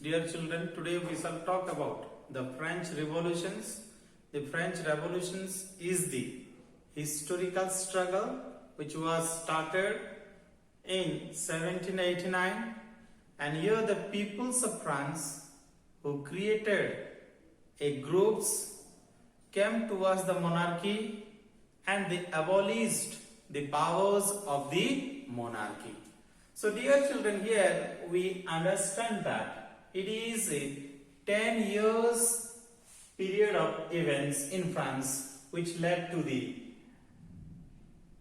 Dear children, today we shall talk about the French Revolutions. The French Revolutions is the historical struggle which was started in 1789, and here the peoples of France who created a groups came towards the monarchy and they abolished the powers of the monarchy. So dear children, here we understand that it is a 10 years period of events in France which led to the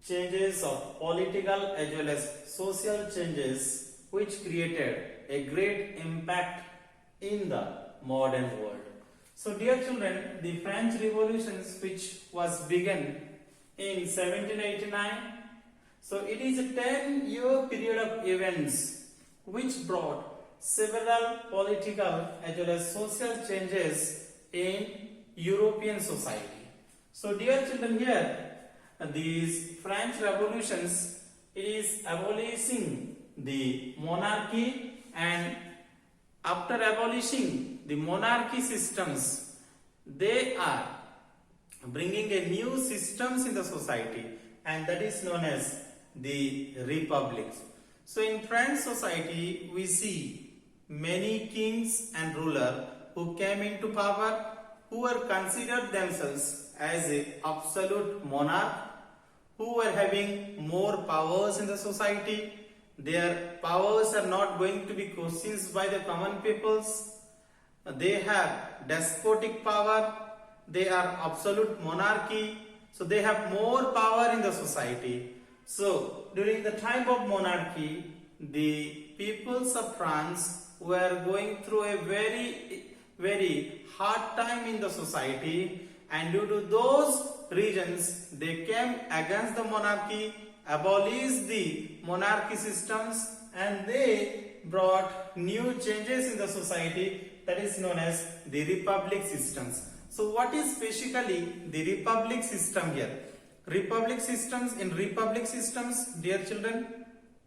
changes of political as well as social changes which created a great impact in the modern world. So dear children, the French Revolutions which was begun in 1789, so it is a 10-year period of events which brought several political as well as social changes in European society. So dear children, here these French revolutions, it is abolishing the monarchy, and after abolishing the monarchy systems, they are bringing a new systems in the society, and that is known as the republics. So in French society we see many kings and rulers who came into power, who were considered themselves as a absolute monarch, who were having more powers in the society. Their powers are not going to be questioned by the common peoples. They have despotic power, they are absolute monarchy, so they have more power in the society. So during the time of monarchy, the peoples of France were going through a very hard time in the society, and due to those reasons they came against the monarchy, abolished the monarchy systems, and they brought new changes in the society, that is known as the republic systems. So what is basically the republic system here? Republic systems, in republic systems, dear children,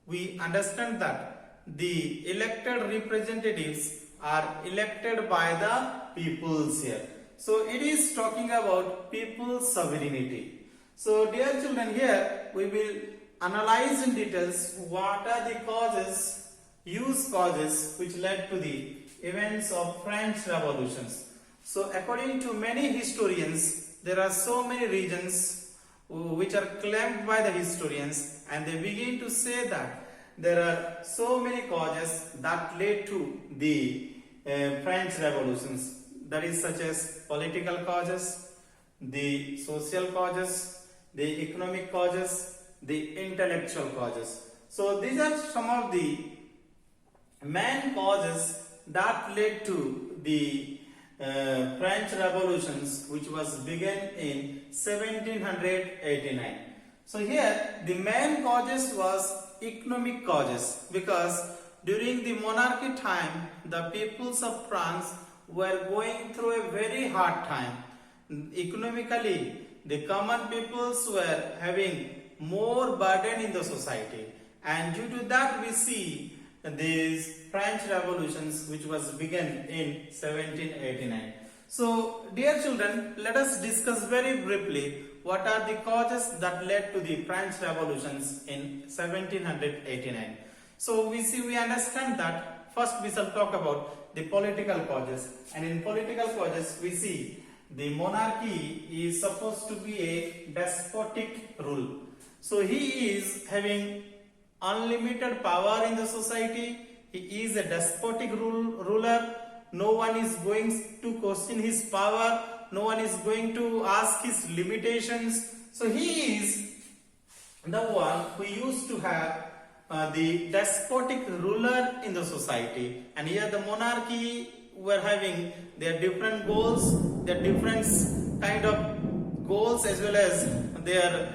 we understand that the elected representatives are elected by the peoples here. So it is talking about people's sovereignty. So dear children, here we will analyze in details what are the causes, huge causes which led to the events of French revolutions. So according to many historians, there are so many regions which are claimed by the historians, and they begin to say that there are so many causes that led to the French revolutions, that is such as political causes, the social causes, the economic causes, the intellectual causes. So these are some of the main causes that led to the French revolutions which was begun in 1789. So here the main causes was economic causes, because during the monarchy time the peoples of France were going through a very hard time. Economically, the common peoples were having more burden in the society, and due to that we see these French revolutions which was begun in 1789. So dear children, let us discuss very briefly what are the causes that led to the French revolutions in 1789. So we understand that first we shall talk about the political causes, and in political causes we see the monarchy is supposed to be a despotic rule. So he is having unlimited power in the society. He is a despotic ruler. No one is going to question his power. No one is going to ask his limitations. So he is the one who used to have the despotic ruler in the society. And here the monarchy were having their different goals, their different kind of goals as well as their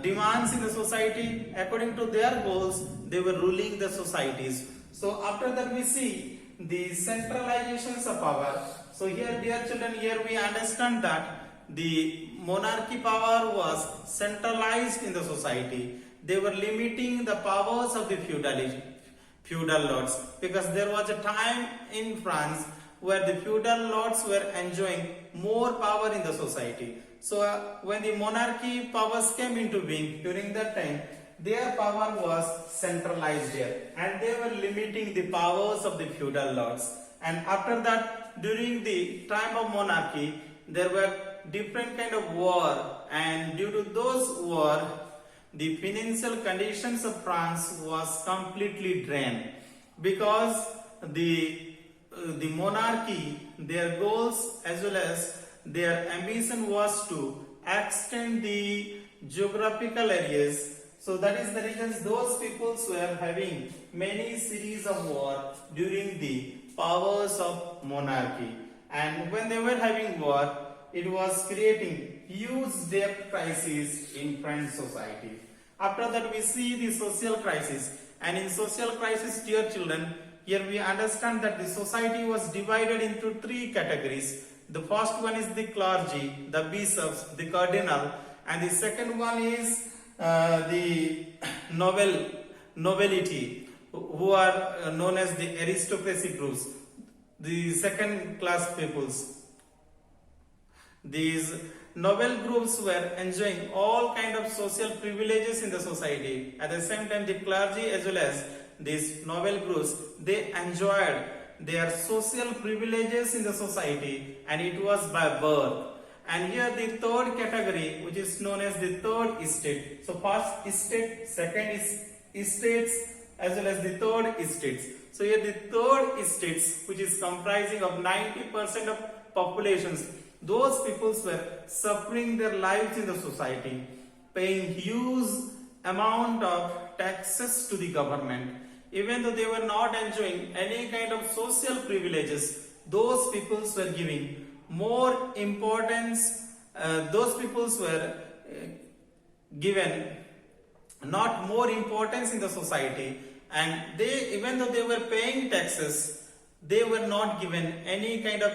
demands in the society. According to their goals, they were ruling the societies. So after that we see the centralizations of power. So here dear children, here we understand that the monarchy power was centralized in the society. They were limiting the powers of the feudal lords, because there was a time in France where the feudal lords were enjoying more power in the society. So when the monarchy powers came into being during that time, their power was centralized here and they were limiting the powers of the feudal lords. And after that, during the time of monarchy, there were different kind of war, and due to those war, the financial conditions of France was completely drained, because the monarchy, their goals as well as their ambition was to extend the geographical areas. So that is the reason those peoples were having many series of war during the powers of monarchy, and when they were having war, it was creating huge debt crisis in French society. After that, we see the social crisis, and in social crisis, dear children, here we understand that the society was divided into three categories. The first one is the clergy, the bishops, the cardinal, and the second one is the nobility, who are known as the aristocracy groups, the second class peoples. These noble groups were enjoying all kind of social privileges in the society. At the same time, the clergy as well as these noble groups, they enjoyed their social privileges in the society, and it was by birth. And here the third category, which is known as the third estate. So first estate, second is estates, as well as the third estates. So here the third estates, which is comprising of 90% of populations, those peoples were suffering their lives in the society, paying huge amount of taxes to the government. Even though they were not enjoying any kind of social privileges, those peoples were giving more importance, those peoples were given not more importance in the society, and they, even though they were paying taxes, they were not given any kind of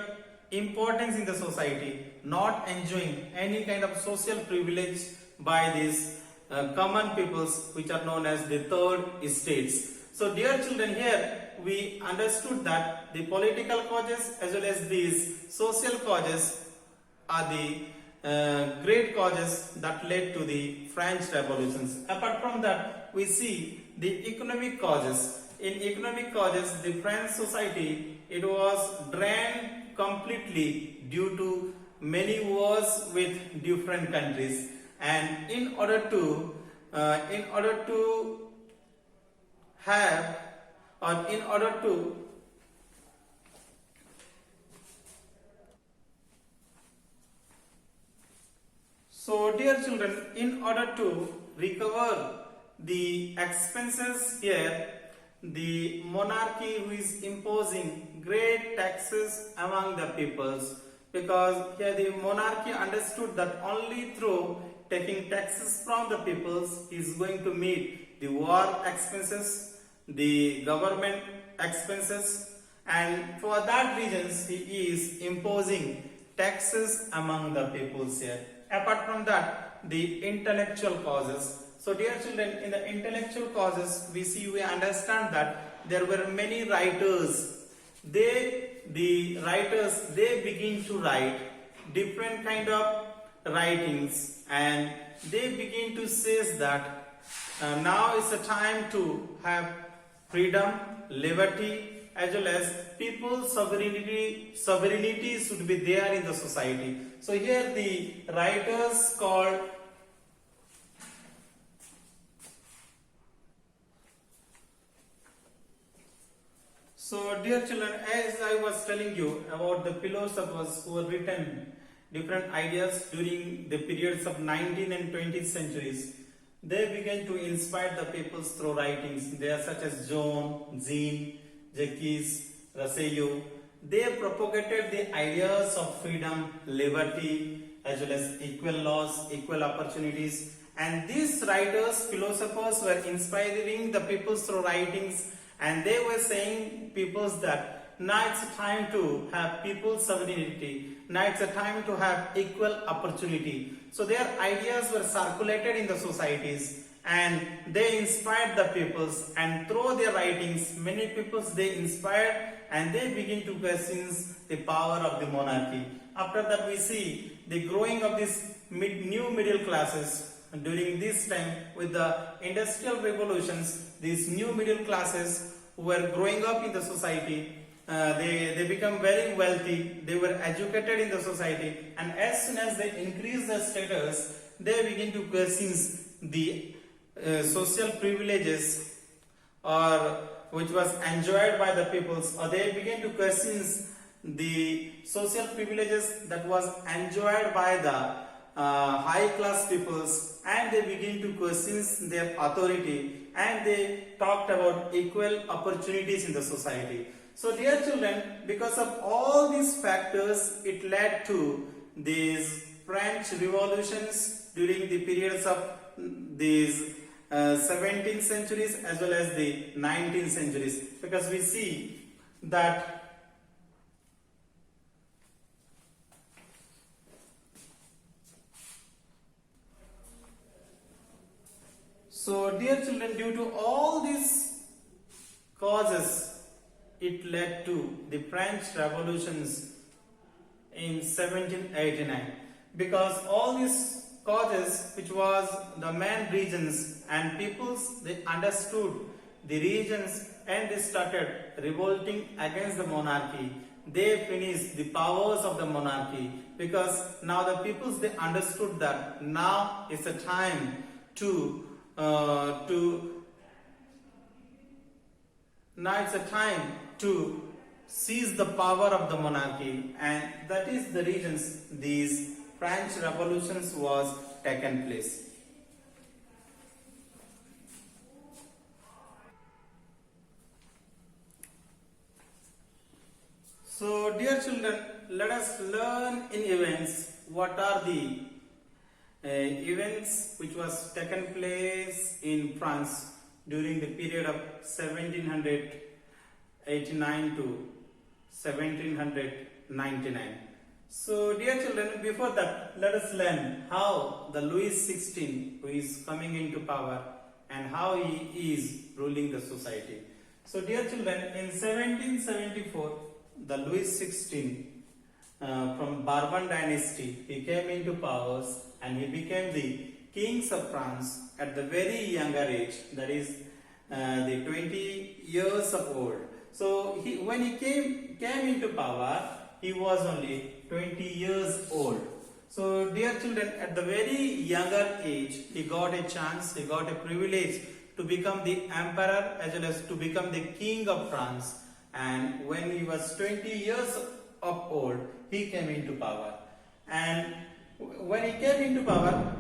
importance in the society, not enjoying any kind of social privilege by these common peoples, which are known as the third estates. So dear children, here we understood that the political causes as well as these social causes are the great causes that led to the French revolutions. Apart from that, we see the economic causes. In economic causes, the French society, it was drained completely due to many wars with different countries, and in order to have, or in order to so dear children, in order to recover the expenses here, the monarchy who is imposing great taxes among the peoples, because here the monarchy understood that only through taking taxes from the peoples is going to meet the war expenses, the government expenses, and for that reasons he is imposing taxes among the peoples here. Apart from that, the intellectual causes. So dear children, in the intellectual causes, we understand that there were many writers. The writers, they begin to write different kind of writings, and they begin to say that now is the time to have freedom, liberty, as well as people's sovereignty should be there in the society. So here the writers called So dear children, as I was telling you about the philosophers who have written different ideas during the periods of 19th and 20th centuries, they began to inspire the peoples through writings. They are such as John, Jean, Jacques, Rousseau. They propagated the ideas of freedom, liberty, as well as equal laws, equal opportunities. And these writers, philosophers, were inspiring the peoples through writings, and they were saying peoples that now it's time to have people's sovereignty. Now it's a time to have equal opportunity. So their ideas were circulated in the societies, and they inspired the peoples, and through their writings many peoples they inspired and they begin to question the power of the monarchy. After that we see the growing of this new middle classes. During this time with the industrial revolutions, these new middle classes who were growing up in the society, they become very wealthy, they were educated in the society, and as soon as they increase their status, they begin to question the social privileges or which was enjoyed by the peoples, or they begin to question the social privileges that was enjoyed by the high class peoples, and they begin to question their authority, and they talked about equal opportunities in the society. So dear children, because of all these factors, it led to these French revolutions during the periods of these 17th centuries as well as the 19th centuries, because we see that so dear children, due to all these causes, it led to the French revolutions in 1789, because all these causes, which was the main regions and peoples, they understood the regions and they started revolting against the monarchy. They finished the powers of the monarchy, because now the peoples they understood that now is the time to now it's a time to seize the power of the monarchy, and that is the reasons these French revolutions was taken place. So dear children, let us learn in events what are the events which was taken place in France during the period of 1789 to 1799. So dear children, before that let us learn how the Louis XVI who is coming into power and how he is ruling the society. So dear children, in 1774 the Louis XVI from Bourbon dynasty, he came into powers and he became the kings of France at the very younger age, that is the 20 years of old. So when he came into power, he was only 20 years old. So dear children, at the very younger age, he got a chance, he got a privilege to become the emperor as well as to become the king of France. And when he was 20 years of old, he came into power. And when he came into power,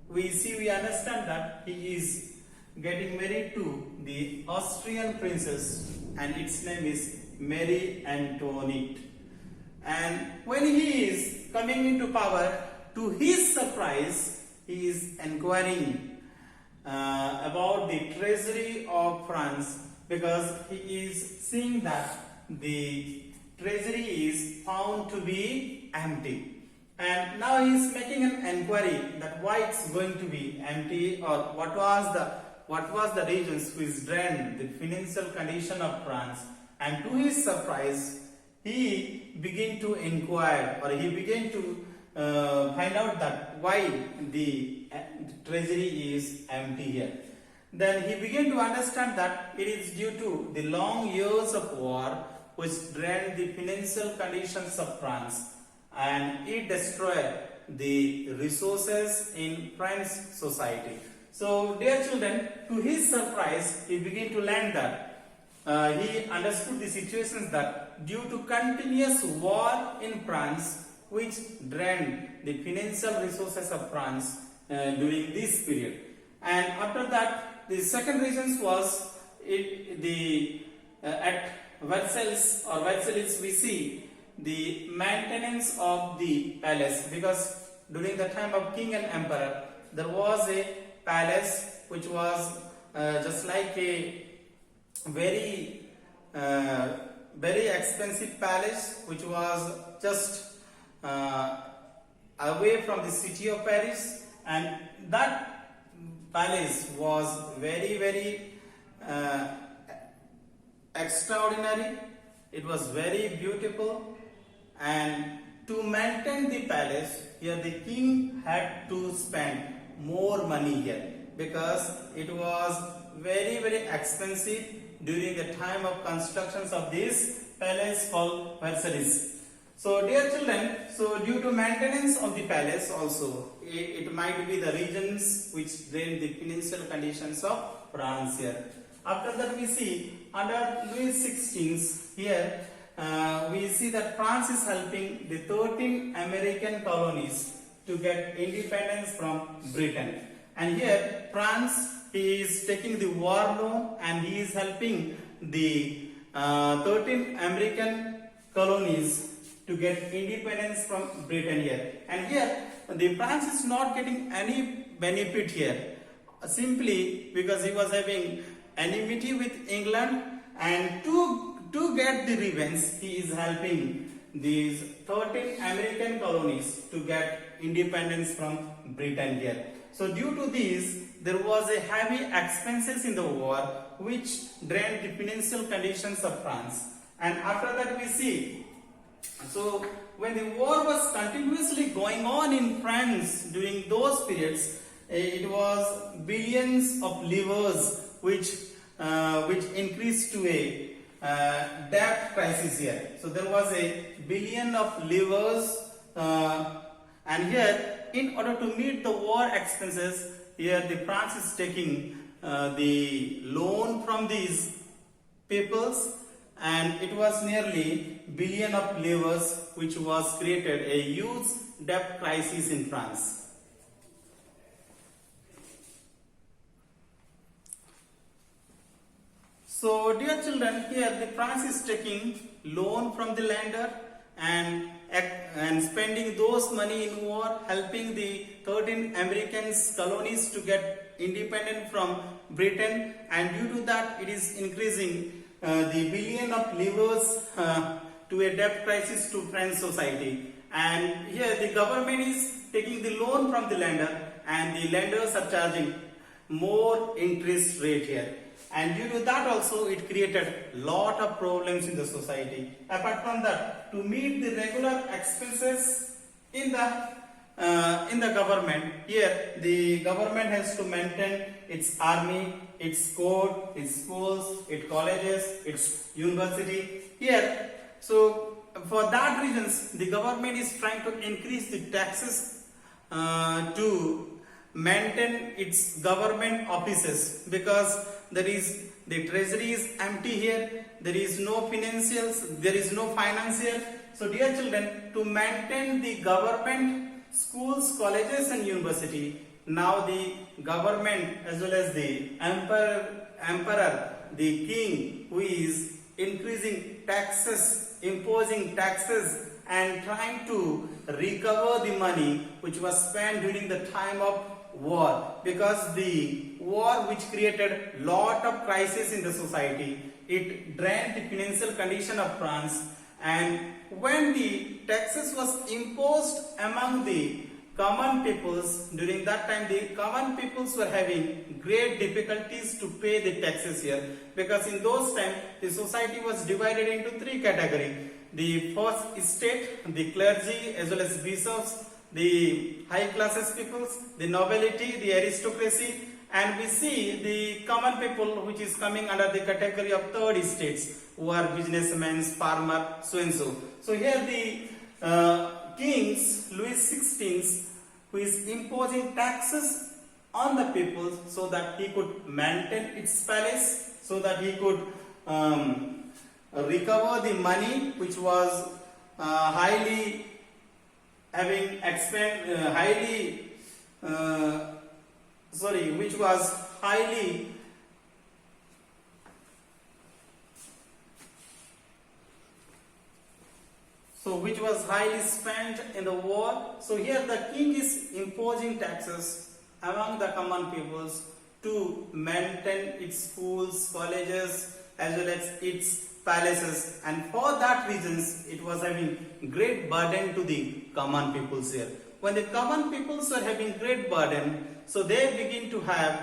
we understand that he is getting married to the Austrian princess, and its name is Marie Antoinette. And when he is coming into power, to his surprise, he is inquiring about the treasury of France, because he is seeing that the treasury is found to be empty. And now he is making an inquiry that why it's going to be empty, or what was the reasons which drained the financial condition of France. And to his surprise, he began to inquire, or he began to find out that why the treasury is empty here. Then he began to understand that it is due to the long years of war which drained the financial conditions of France, and it destroyed the resources in French society. So dear children, to his surprise, he began to learn that he understood the situations that due to continuous war in France which drained the financial resources of France during this period. And after that, the second reason was at Versailles we see the maintenance of the palace, because during the time of king and emperor there was a palace which was just like a very expensive palace which was just away from the city of Paris, and that palace was very uh, extraordinary. It was very beautiful, and to maintain the palace here the king had to spend more money here because it was very expensive during the time of constructions of this palace called Versailles. So dear children, so due to maintenance of the palace also, it might be the regions which drain the financial conditions of France here. After that we see under Louis XVI here we see that France is helping the 13 American colonies to get independence from Britain. And here France is taking the war loan and he is helping the 13 American colonies to get independence from Britain here. And here the France is not getting any benefit here simply because he was having enmity with England, and to get the revenge he is helping these 13 American colonies to get independence from Britain here. So due to this there was a heavy expenses in the war which drained the financial conditions of France. And after that we see, so when the war was continuously going on in France during those periods, it was billions of livres which increased to a debt crisis here. So there was a billion of livres and here in order to meet the war expenses here the France is taking the loan from these peoples, and it was nearly billion of livres which was created a huge debt crisis in France. So dear children, here the France is taking loan from the lender and spending those money in war, helping the 13 American colonies to get independent from Britain, and due to that it is increasing the billion of livres to a debt crisis to French society. And here the government is taking the loan from the lender and the lenders are charging more interest rate here. And due to that also it created lot of problems in the society. Apart from that, to meet the regular expenses in the government, here the government has to maintain its army, its court, its schools, its colleges, its university. Here, so for that reasons, the government is trying to increase the taxes to maintain its government offices, because the treasury is empty here, there is no financials, there is no finance here. So dear children, to maintain the government schools, colleges and university, now the government as well as the emperor, the king, who is increasing taxes, imposing taxes and trying to recover the money which was spent during the time of war, because the war which created lot of crisis in the society, it drained the financial condition of France. And when the taxes was imposed among the common peoples, during that time the common peoples were having great difficulties to pay the taxes here, because in those times the society was divided into three categories: the first estate, the clergy as well as bishops, the high classes peoples, the nobility, the aristocracy, and we see the common people which is coming under the category of third estates, who are businessmen, farmer, so and so. So here the kings, Louis XVI, who is imposing taxes on the people so that he could maintain its palace, so that he could recover the money which was highly having which was highly spent in the war. So here the king is imposing taxes among the common peoples to maintain its schools, colleges as well as its palaces, and for that reasons it was having great burden to the common peoples here. when the common peoples were having great burden, so they begin to have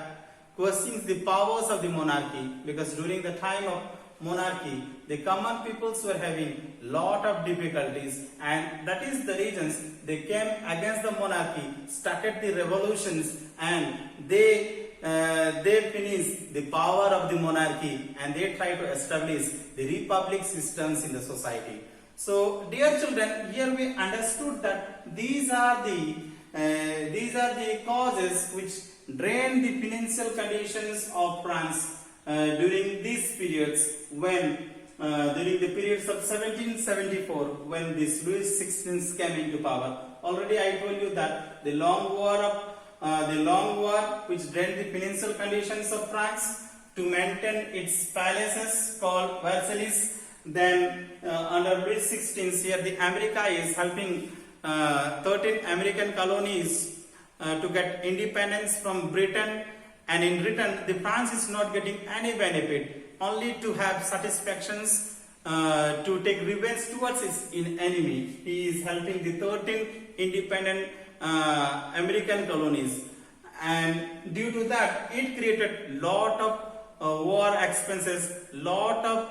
questions the powers of the monarchy, because during the time of monarchy, the common peoples were having lot of difficulties, and that is the reasons they came against the monarchy, started the revolutions, and they finished the power of the monarchy, and they tried to establish the republic systems in the society. So, dear children, here we understood that these are the causes which drained the financial conditions of France during these periods, when during the periods of 1774, when this Louis XVI came into power. Already I told you that the long war which drained the financial conditions of France to maintain its palaces called Versailles. Then under Louis XVI, here the America is helping 13 American colonies to get independence from Britain, and in return the France is not getting any benefit, only to have satisfactions to take revenge towards its enemy. He is helping the 13 independent American colonies, and due to that it created lot of war expenses, lot of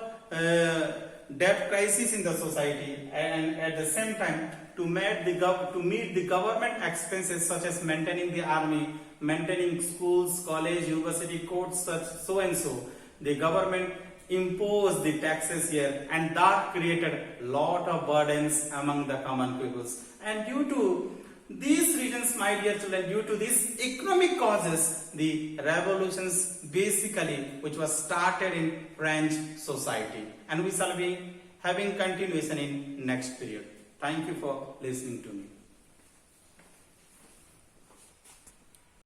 debt crisis in the society, and at the same time to meet the government expenses such as maintaining the army, maintaining schools, college, university, courts, such so and so. The government imposed the taxes here, and that created lot of burdens among the common peoples. And due to these reasons, my dear children, due to these economic causes, the revolutions basically which was started in French society, and we shall be having continuation in next period. Thank you for listening to me.